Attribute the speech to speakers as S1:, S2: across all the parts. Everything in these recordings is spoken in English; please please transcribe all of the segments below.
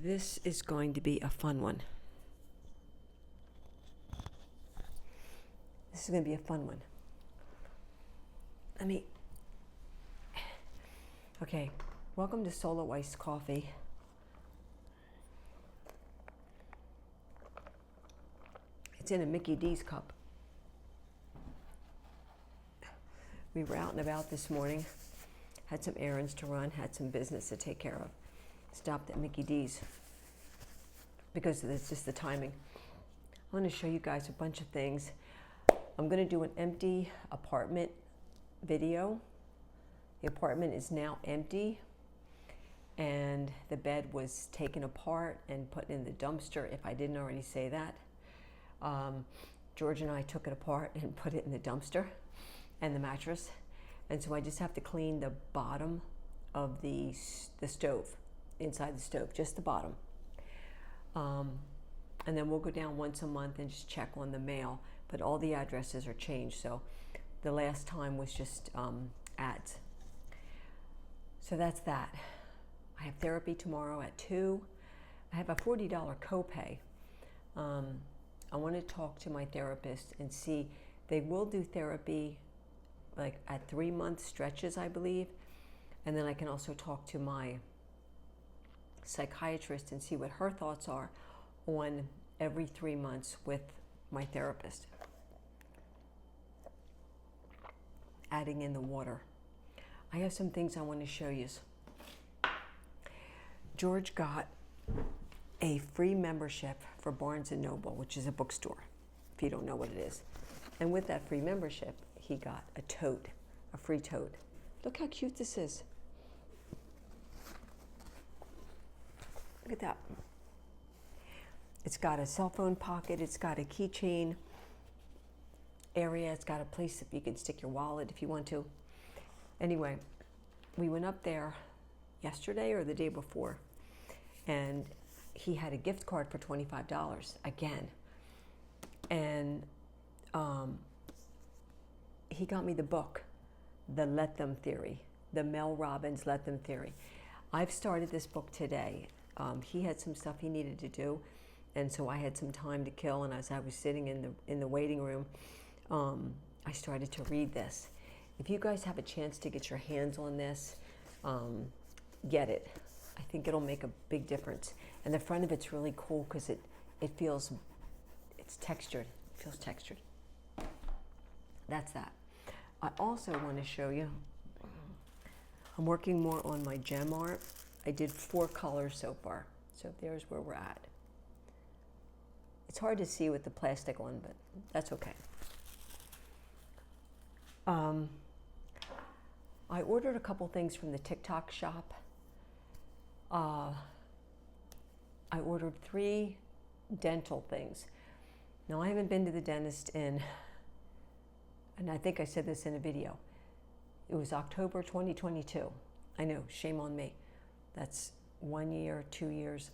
S1: This is going to be a fun one. This is going to be a fun one. Okay, welcome to Solo Iced Coffee. It's in a Mickey D's cup. We were out and about this morning, had some errands to run, had some business to take care of. Stopped at Mickey D's because it's just the timing. I'm going to show you guys a bunch of things. I'm going to do an empty apartment video. The apartment is now empty and the bed was taken apart and put in the dumpster, if I didn't already say that. George and I took it apart and put it in the dumpster and the mattress. And so I just have to clean the bottom of the stove, inside the stove, just the bottom. And then we'll go down once a month and just check on the mail. But all the addresses are changed. So the last time was just ads. So that's that. I have therapy tomorrow at 2. I have a $40 copay. I want to talk to my therapist and see. They will do therapy like at 3-month stretches, I believe. And then I can also talk to my psychiatrist and see what her thoughts are on every 3 months with my therapist. Adding in the water. I have some things I want to show you. George got a free membership for Barnes & Noble, which is a bookstore, if you don't know what it is. And with that free membership, he got a tote, a free tote. Look how cute this is. Look at that. It's got a cell phone pocket, it's got a keychain area, it's got a place that you can stick your wallet if you want to. Anyway, we went up there yesterday or the day before, and he had a gift card for $25 again. And he got me the book, The Let Them Theory, the Mel Robbins Let Them Theory. I've started this book today. He had some stuff he needed to do, and so I had some time to kill, and as I was sitting in the waiting room, I started to read this. If you guys have a chance to get your hands on this, get it. I think it'll make a big difference. And the front of it's really cool because it's textured. It feels textured. That's that. I also want to show you, I'm working more on my gem art. I did 4 colors so far. So there's where we're at. It's hard to see with the plastic on, but that's okay. I ordered a couple things from the TikTok shop. I ordered 3 dental things. Now, I haven't been to the dentist and I think I said this in a video. It was October 2022. I know, shame on me. That's 1 year, 2 years.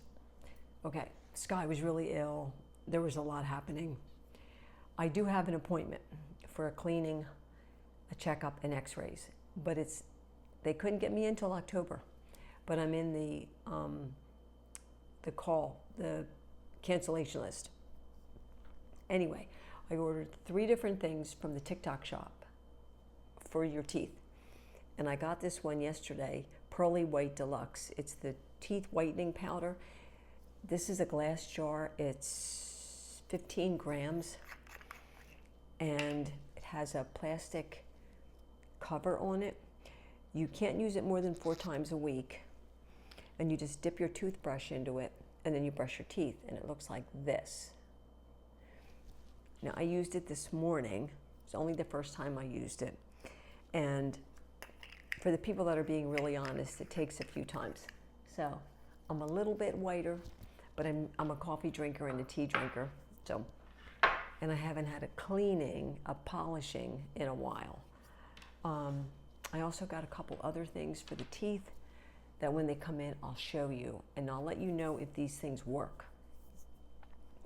S1: Okay, Sky was really ill. There was a lot happening. I do have an appointment for a cleaning, a checkup, and x-rays, but they couldn't get me until October. But I'm in the cancellation list. Anyway, I ordered 3 different things from the TikTok shop for your teeth. And I got this one yesterday, Pearly White Deluxe. It's the teeth whitening powder. This is a glass jar. It's 15 grams. And it has a plastic cover on it. You can't use it more than 4 times a week. And you just dip your toothbrush into it, and then you brush your teeth, and it looks like this. Now, I used it this morning. It's only the first time I used it. And for the people that are being really honest, it takes a few times. So I'm a little bit whiter, but I'm a coffee drinker and a tea drinker. So, and I haven't had a cleaning, a polishing in a while. I also got a couple other things for the teeth that when they come in, I'll show you, and I'll let you know if these things work.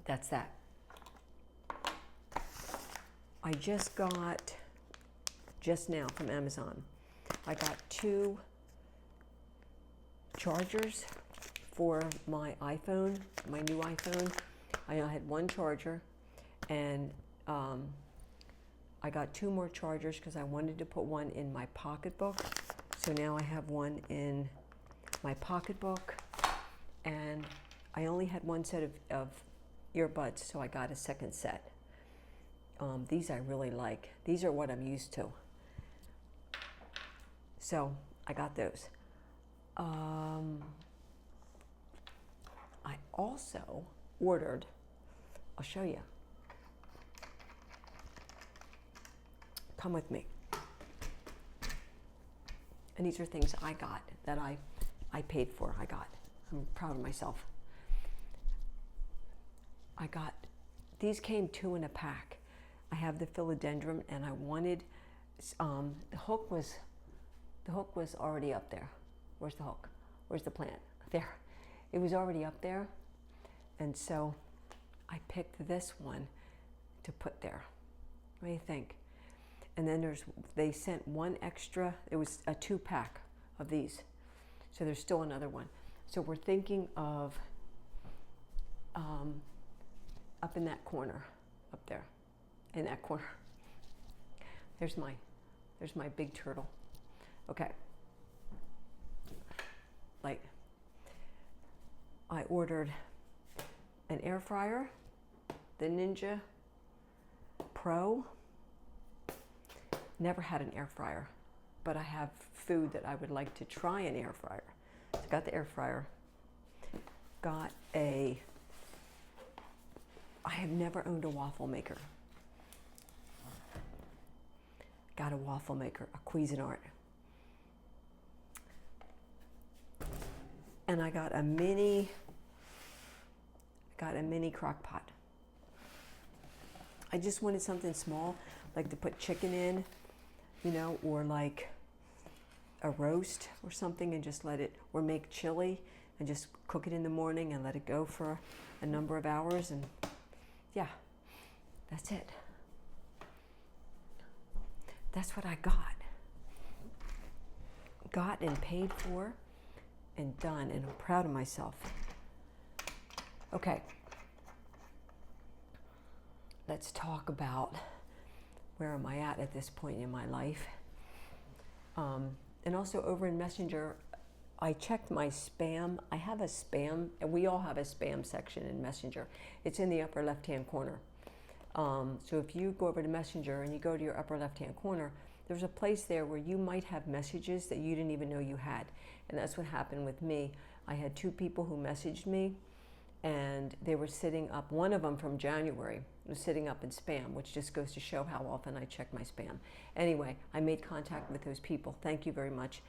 S1: That's that. I just got, just now from Amazon, I got 2 chargers for my iPhone, my new iPhone. I had one charger, and I got 2 more chargers because I wanted to put one in my pocketbook. So now I have one in my pocketbook, and I only had one set of earbuds, so I got a second set. These I really like. These are what I'm used to. So I got those. I also ordered, I'll show you. Come with me. And these are things I got that I paid for. I'm proud of myself. These came 2 in a pack. I have the philodendron, and I wanted, the hook was already up there. Where's the hook? Where's the plant? There. It was already up there. And so I picked this one to put there. What do you think? And then they sent one extra, it was a 2-pack of these. So there's still another one. So we're thinking of up in that corner, up there, in that corner. There's my big turtle. Okay. Like, I ordered an air fryer, the Ninja Pro. Never had an air fryer, but I have food that I would like to try an air fryer. So got the air fryer. I have never owned a waffle maker. Got a waffle maker, a Cuisinart. And I got a mini crock pot. I just wanted something small, like to put chicken in, or like a roast or something, and just let it, or make chili and just cook it in the morning and let it go for a number of hours, and yeah, that's it. That's what I got and paid for and done, and I'm proud of myself. Okay, let's talk about where am I at this point in my life. And also over in Messenger, I checked my spam. I have a spam, and we all have a spam section in Messenger. It's in the upper left-hand corner. So if you go over to Messenger and you go to your upper left-hand corner, there's a place there where you might have messages that you didn't even know you had. And that's what happened with me. I had 2 people who messaged me, and they were sitting up, one of them from January was sitting up in spam, which just goes to show how often I check my spam. Anyway, I made contact with those people. Thank you very much.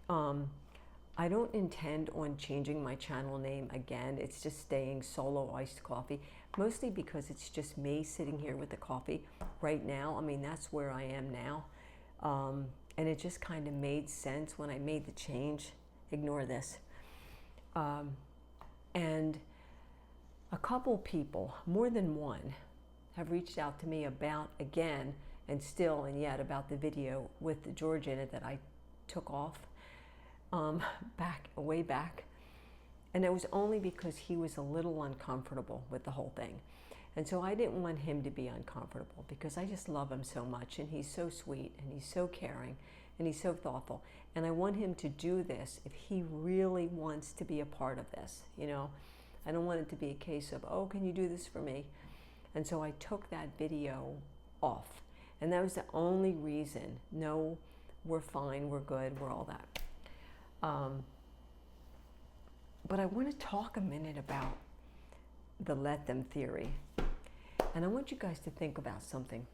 S1: I don't intend on changing my channel name again. It's just staying Solo Iced Coffee, mostly because it's just me sitting here with the coffee right now. I mean, that's where I am now. And it just kind of made sense when I made the change. Ignore this. And a couple people, more than one, have reached out to me about, again, and still and yet, about the video with the George in it that I took off way back. And it was only because he was a little uncomfortable with the whole thing. And so I didn't want him to be uncomfortable, because I just love him so much, and he's so sweet, and he's so caring, and he's so thoughtful. And I want him to do this if he really wants to be a part of this, I don't want it to be a case of, oh, can you do this for me? And so I took that video off. And that was the only reason. No, we're fine, we're good, we're all that. But I want to talk a minute about the let them theory. And I want you guys to think about something.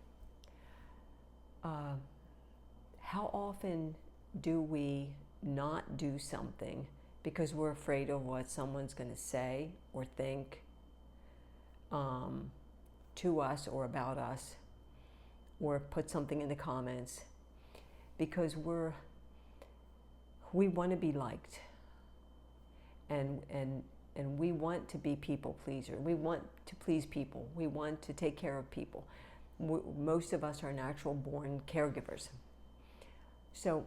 S1: How often do we not do something because we're afraid of what someone's going to say or think to us or about us, or put something in the comments, because we want to be liked, and we want to be people pleaser. We want to please people. We want to take care of people. Most of us are natural born caregivers. So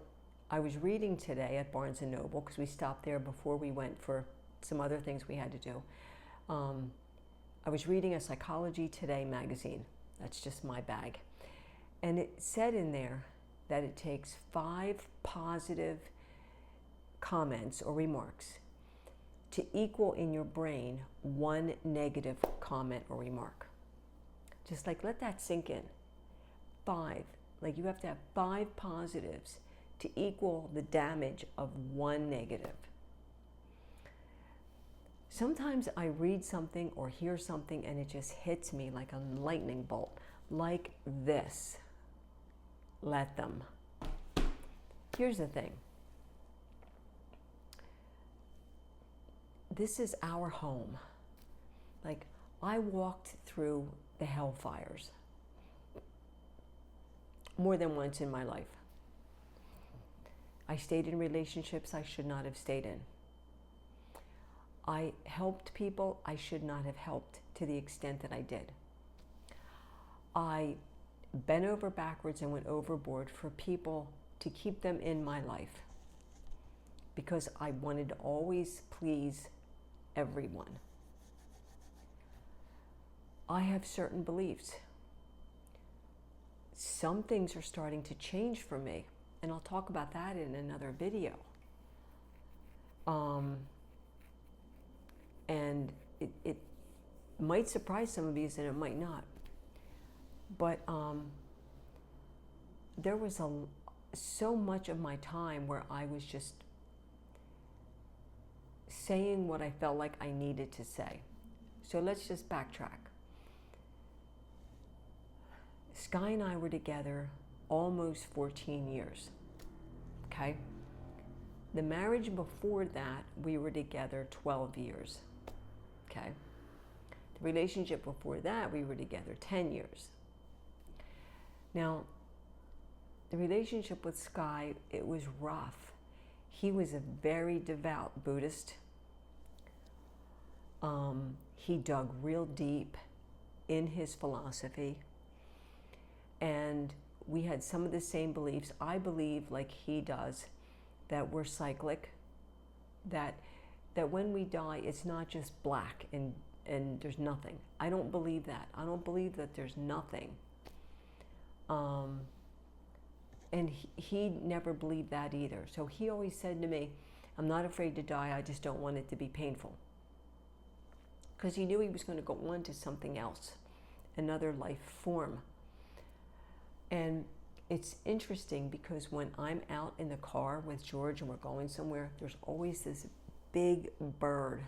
S1: I was reading today at Barnes & Noble, because we stopped there before we went for some other things we had to do. I was reading a Psychology Today magazine. That's just my bag. And it said in there that it takes 5 positive comments or remarks to equal in your brain 1 negative comment or remark. Just like let that sink in. 5. Like you have to have 5 positives to equal the damage of 1 negative. Sometimes I read something or hear something and it just hits me like a lightning bolt, like this. Let them. Here's the thing. This is our home. Like, I walked through the hellfires more than once in my life. I stayed in relationships I should not have stayed in. I helped people I should not have helped to the extent that I did. I bent over backwards and went overboard for people to keep them in my life because I wanted to always please everyone. I have certain beliefs. Some things are starting to change for me, and I'll talk about that in another video. And it might surprise some of you and it might not. But there was so much of my time where I was just saying what I felt like I needed to say. So let's just backtrack. Sky and I were together almost 14 years, okay? The marriage before that, we were together 12 years, okay? The relationship before that, we were together 10 years. Now, the relationship with Sky, it was rough. He was a very devout Buddhist. He dug real deep in his philosophy. And we had some of the same beliefs. I believe, like he does, that we're cyclic, that when we die, it's not just black and there's nothing. I don't believe that. I don't believe that there's nothing. And he never believed that either. So he always said to me, I'm not afraid to die, I just don't want it to be painful. Because he knew he was going to go on to something else, another life form. And it's interesting because when I'm out in the car with George and we're going somewhere, there's always this big bird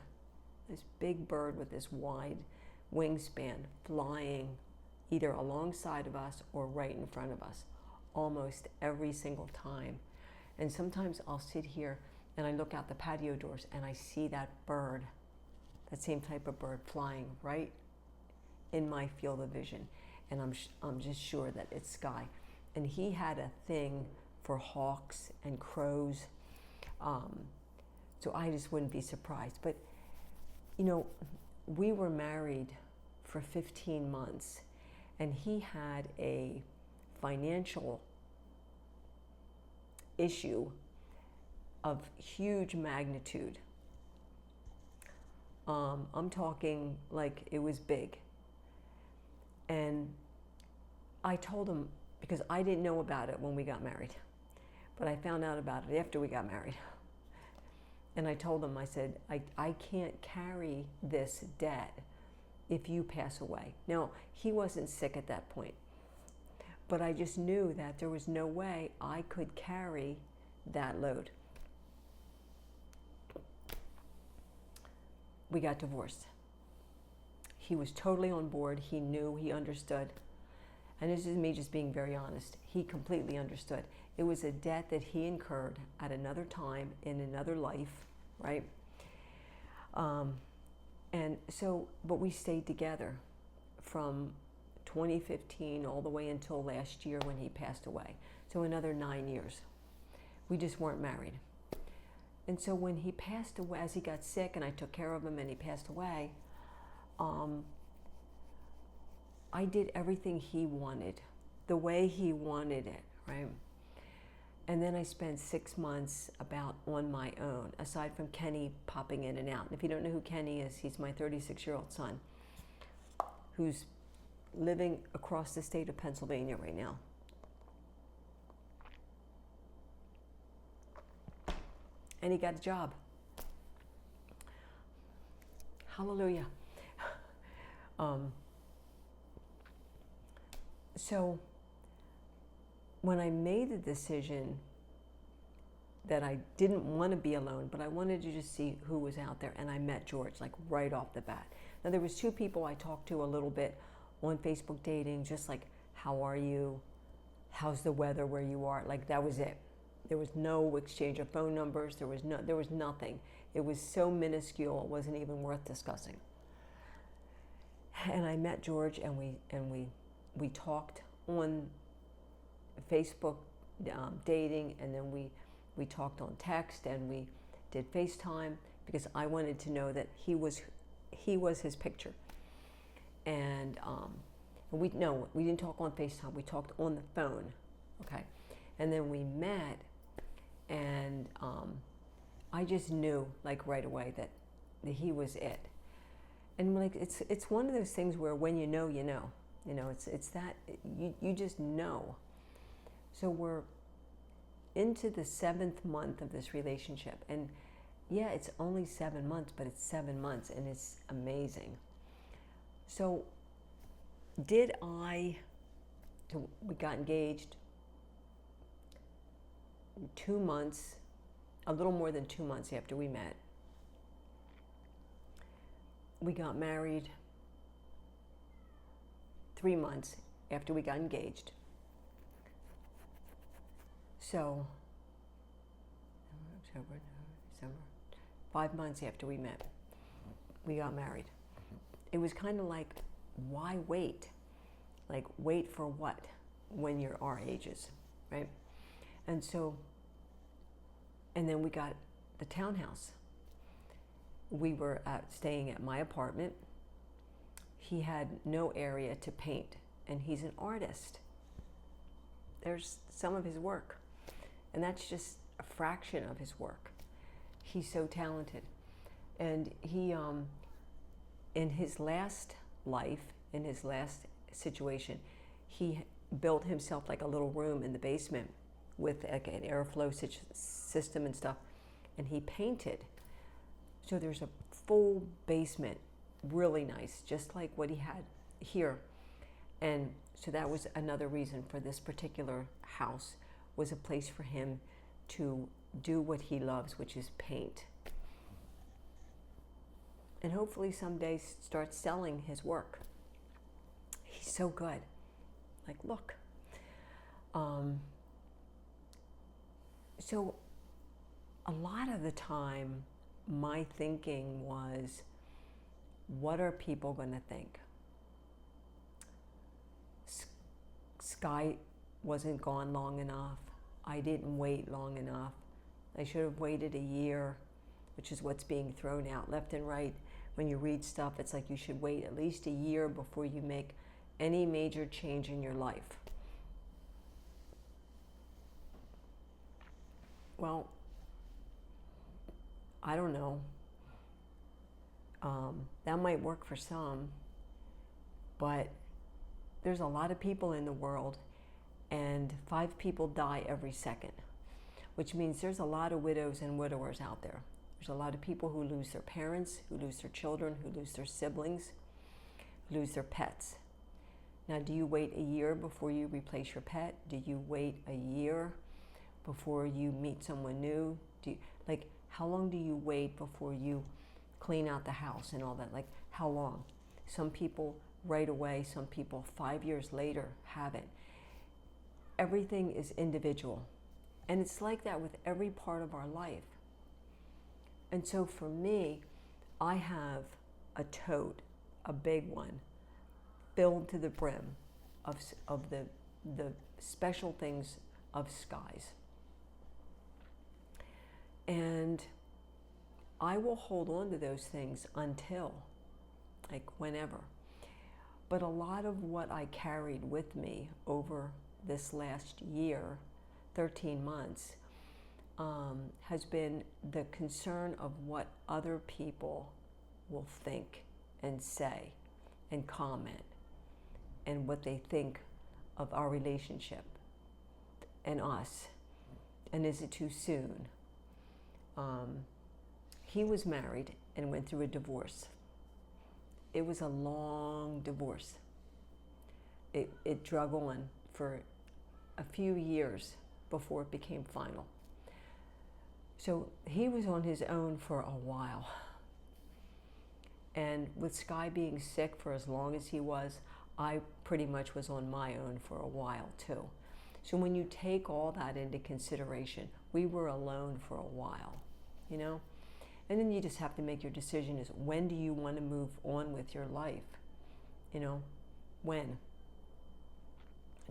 S1: with this wide wingspan flying either alongside of us or right in front of us almost every single time. And sometimes I'll sit here and I look out the patio doors and I see that bird, that same type of bird flying right in my field of vision. And I'm just sure that it's Sky. And he had a thing for hawks and crows. So I just wouldn't be surprised. But, you know, we were married for 15 months and he had a financial issue of huge magnitude. I'm talking like it was big. And I told him, because I didn't know about it when we got married, but I found out about it after we got married. And I told him, I said, I can't carry this debt if you pass away. Now, he wasn't sick at that point, but I just knew that there was no way I could carry that load. We got divorced. He was totally on board. He knew, he understood. And this is me just being very honest. He completely understood. It was a debt that he incurred at another time in another life, right? And so, but we stayed together from 2015 all the way until last year when he passed away. So another 9 years. We just weren't married. And so when he passed away, as he got sick and I took care of him and he passed away, I did everything he wanted, the way he wanted it, right? And then I spent 6 months about on my own, aside from Kenny popping in and out. And if you don't know who Kenny is, he's my 36-year-old son who's living across the state of Pennsylvania right now. And he got a job. Hallelujah. So when I made the decision that I didn't want to be alone, but I wanted to just see who was out there, and I met George like right off the bat. Now there was 2 people I talked to a little bit on Facebook dating, just like, how are you? How's the weather where you are? Like, that was it. There was no exchange of phone numbers. There was nothing. It was so minuscule, it wasn't even worth discussing. And I met George, and we talked on Facebook dating, and then we talked on text, and we did FaceTime because I wanted to know that he was his picture. And we didn't talk on FaceTime. We talked on the phone, okay? And then we met, and I just knew like right away that he was it. And like it's one of those things where when you know, you know. You know, it's that you just know. So we're into the 7th month of this relationship, and yeah, it's only 7 months, but it's 7 months, and it's amazing. So we got engaged 2 months, a little more than 2 months after we met. We got married 3 months after we got engaged. So, October, December, 5 months after we met, we got married. It was kind of like, why wait? Like, wait for what when you're our ages, right? And then we got the townhouse. We were staying at my apartment. He had no area to paint, and he's an artist. There's some of his work, and that's just a fraction of his work. He's so talented. And he, in his last life, in his last situation, he built himself like a little room in the basement with like an airflow system and stuff, and he painted. So there's a full basement, really nice, just like what he had here. And so that was another reason for this particular house, was a place for him to do what he loves, which is paint. And hopefully someday start selling his work. He's so good. Like, look. So a lot of the time, my thinking was, what are people going to think? Sky wasn't gone long enough. I didn't wait long enough. I should have waited a year, which is what's being thrown out left and right. When you read stuff, it's like you should wait at least a year before you make any major change in your life. Well, I don't know. That might work for some, but there's a lot of people in the world, and 5 people die every second, which means there's a lot of widows and widowers out there. There's a lot of people who lose their parents, who lose their children, who lose their siblings, who lose their pets. Now, do you wait a year before you replace your pet? Do you wait a year before you meet someone new? How long do you wait before you clean out the house and all that? Like, how long? Some people right away, some people 5 years later haven't. Everything is individual. And it's like that with every part of our life. And so for me, I have a tote, a big one, filled to the brim of the special things of skies. And I will hold on to those things until, like, whenever. But a lot of what I carried with me over this last year 13 months has been the concern of what other people will think and say and comment, and what they think of our relationship and us, and is it too soon? He was married and went through a divorce. It was a long divorce. It drug on for a few years before it became final. So he was on his own for a while. And with Sky being sick for as long as he was, I pretty much was on my own for a while too. So when you take all that into consideration, we were alone for a while, you know? And then you just have to make your decision is, when do you want to move on with your life? You know, when?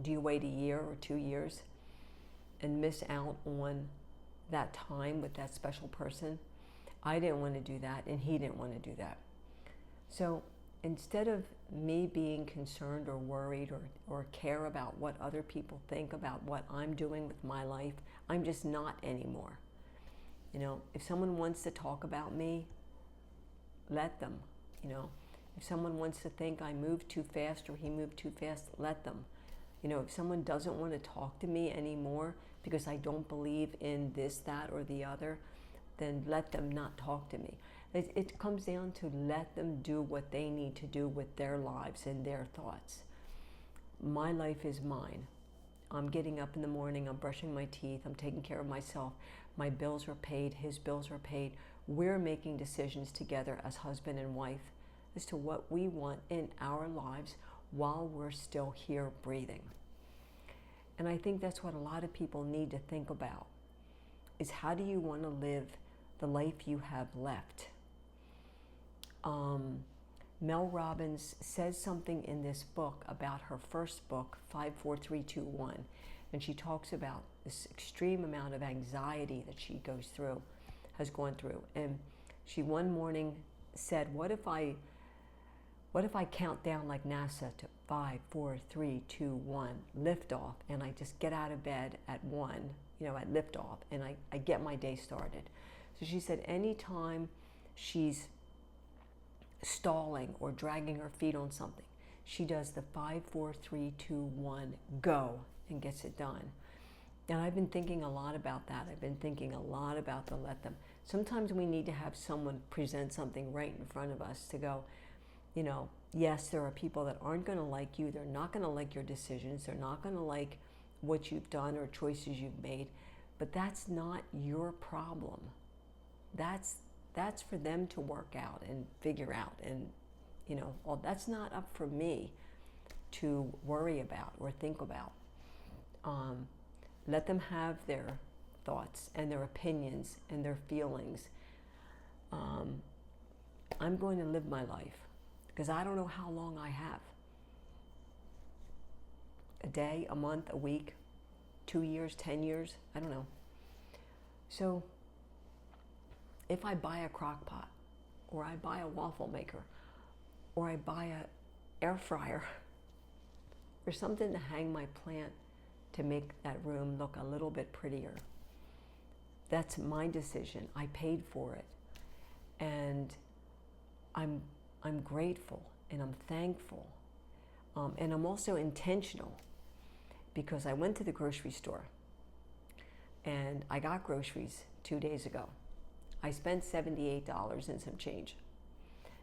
S1: Do you wait a year or 2 years and miss out on that time with that special person? I didn't want to do that, and he didn't want to do that. So instead of me being concerned or worried or care about what other people think about what I'm doing with my life, I'm just not anymore. You know, if someone wants to talk about me, let them. You know, if someone wants to think I moved too fast or he moved too fast, let them. You know, if someone doesn't want to talk to me anymore because I don't believe in this, that, or the other, then let them not talk to me. It comes down to let them do what they need to do with their lives and their thoughts. My life is mine. I'm getting up in the morning, I'm brushing my teeth, I'm taking care of myself. My bills are paid, his bills are paid. We're making decisions together as husband and wife as to what we want in our lives while we're still here breathing. And I think that's what a lot of people need to think about, is how do you want to live the life you have left? Mel Robbins says something in this book about her first book, 54321, and she talks about this extreme amount of anxiety that she has gone through. And she one morning said, what if I count down like NASA to 5, 4, 3, 2, 1, lift off, and I just get out of bed at 1, at liftoff, and I get my day started. So she said anytime she's stalling or dragging her feet on something, she does the 5, 4, 3, 2, 1, go, and gets it done. And I've been thinking a lot about that. I've been thinking a lot about the let them. Sometimes we need to have someone present something right in front of us to go, yes, there are people that aren't going to like you. They're not going to like your decisions. They're not going to like what you've done or choices you've made. But that's not your problem. That's for them to work out and figure out. And, that's not up for me to worry about or think about. Let them have their thoughts and their opinions and their feelings. I'm going to live my life because I don't know how long I have. A day, a month, a week, 2 years, 10 years, I don't know. So if I buy a crock pot, or I buy a waffle maker, or I buy an air fryer, or something to hang my plant to make that room look a little bit prettier, that's my decision. I paid for it. And I'm grateful and I'm thankful. And I'm also intentional, because I went to the grocery store and I got groceries 2 days ago. I spent $78 and some change.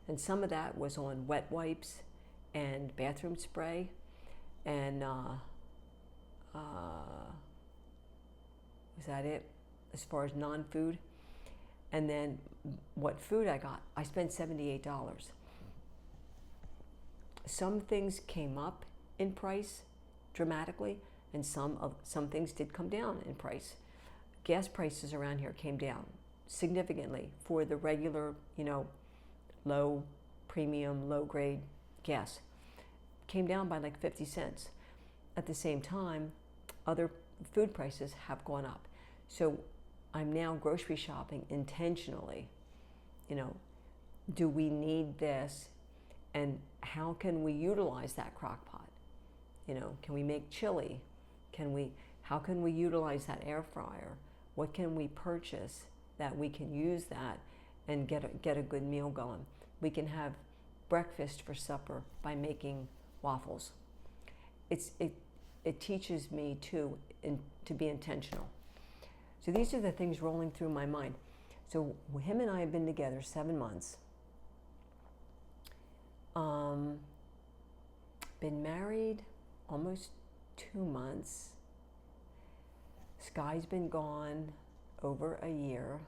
S1: And some of that was on wet wipes and bathroom spray and was that it as far as non-food? And then what food I got, I spent $78. Some things came up in price dramatically, and some things did come down in price. Gas prices around here came down significantly for the regular, low premium, low grade gas. Came down by like 50 cents. At the same time, other food prices have gone up. So I'm now grocery shopping intentionally. Do we need this? And how can we utilize that crock pot? Can we make chili? How can we utilize that air fryer? What can we purchase that we can use that and get a good meal going? We can have breakfast for supper by making waffles. It teaches me to be intentional. So these are the things rolling through my mind. So him and I have been together 7 months. Been married almost 2 months. Sky's been gone over a year.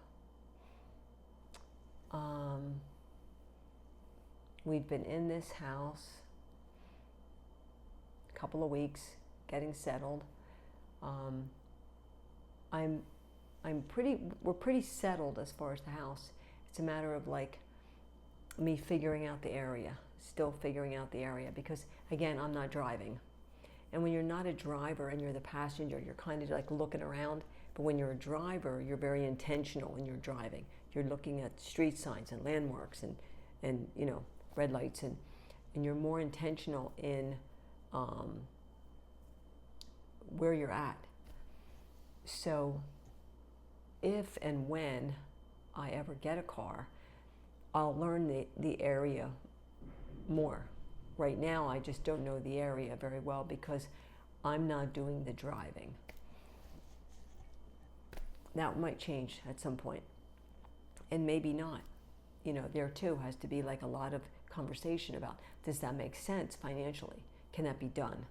S1: We've been in this house a couple of weeks, getting settled. We're pretty settled as far as the house. It's a matter of like me figuring out the area, still figuring out the area, because again, I'm not driving. And when you're not a driver and you're the passenger, you're kind of like looking around. But when you're a driver, you're very intentional in your driving. You're looking at street signs and landmarks and you know, red lights, and you're more intentional in where you're at. So if and when I ever get a car, I'll learn the area more. Right now, I just don't know the area very well because I'm not doing the driving. That might change at some point, and maybe not. You know, there too has to be like a lot of conversation about, does that make sense financially? Can that be done?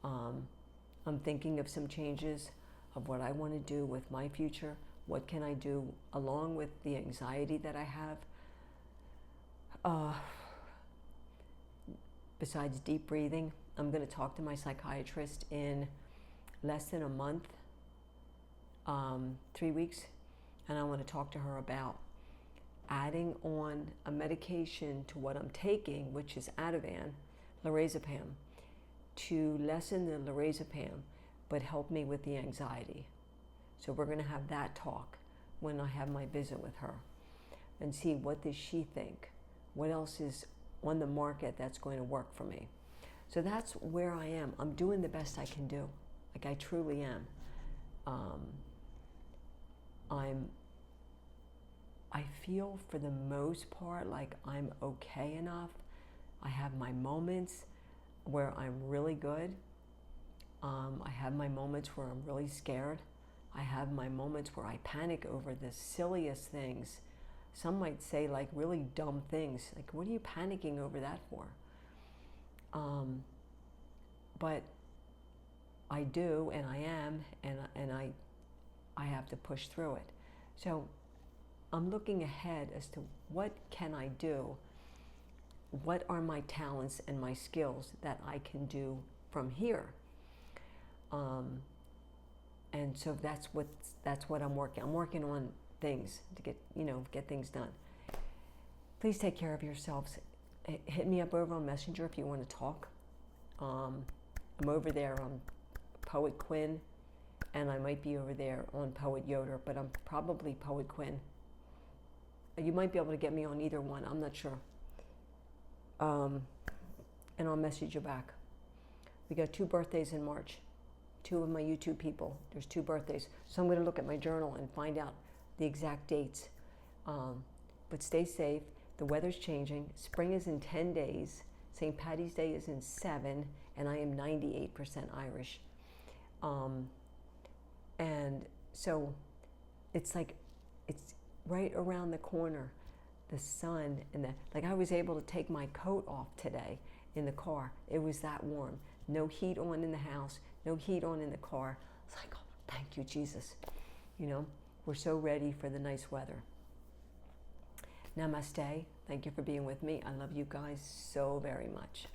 S1: I'm thinking of some changes of what I want to do with my future. What can I do along with the anxiety that I have? Besides deep breathing, I'm going to talk to my psychiatrist in less than a month, 3 weeks, and I want to talk to her about adding on a medication to what I'm taking, which is Ativan, lorazepam, to lessen the lorazepam, but help me with the anxiety. So we're going to have that talk when I have my visit with her and see what does she think, what else is on the market that's going to work for me. So that's where I am. I'm doing the best I can do. Like I truly am. I feel for the most part like I'm okay enough. I have my moments where I'm really good. I have my moments where I'm really scared. I have my moments where I panic over the silliest things. Some might say like really dumb things. Like, what are you panicking over that for? But I do, and I am, and I have to push through it. So I'm looking ahead as to what can I do? What are my talents and my skills that I can do from here? And so that's what I'm working. I'm working on things to get things done. Please take care of yourselves. Hit me up over on Messenger if you want to talk. I'm over there on Poet Quinn, and I might be over there on Poet Yoder, but I'm probably Poet Quinn. You might be able to get me on either one. I'm not sure. And I'll message you back. We got 2 birthdays in March. 2 of my YouTube people. There's 2 birthdays. So I'm going to look at my journal and find out the exact dates. But stay safe. The weather's changing. Spring is in 10 days. St. Patty's Day is in 7, and I am 98% Irish. And so it's like, it's right around the corner. The sun and I was able to take my coat off today in the car. It was that warm. No heat on in the house, no heat on in the car. It's like, oh, thank you, Jesus. You know, we're so ready for the nice weather. Namaste. Thank you for being with me. I love you guys so very much.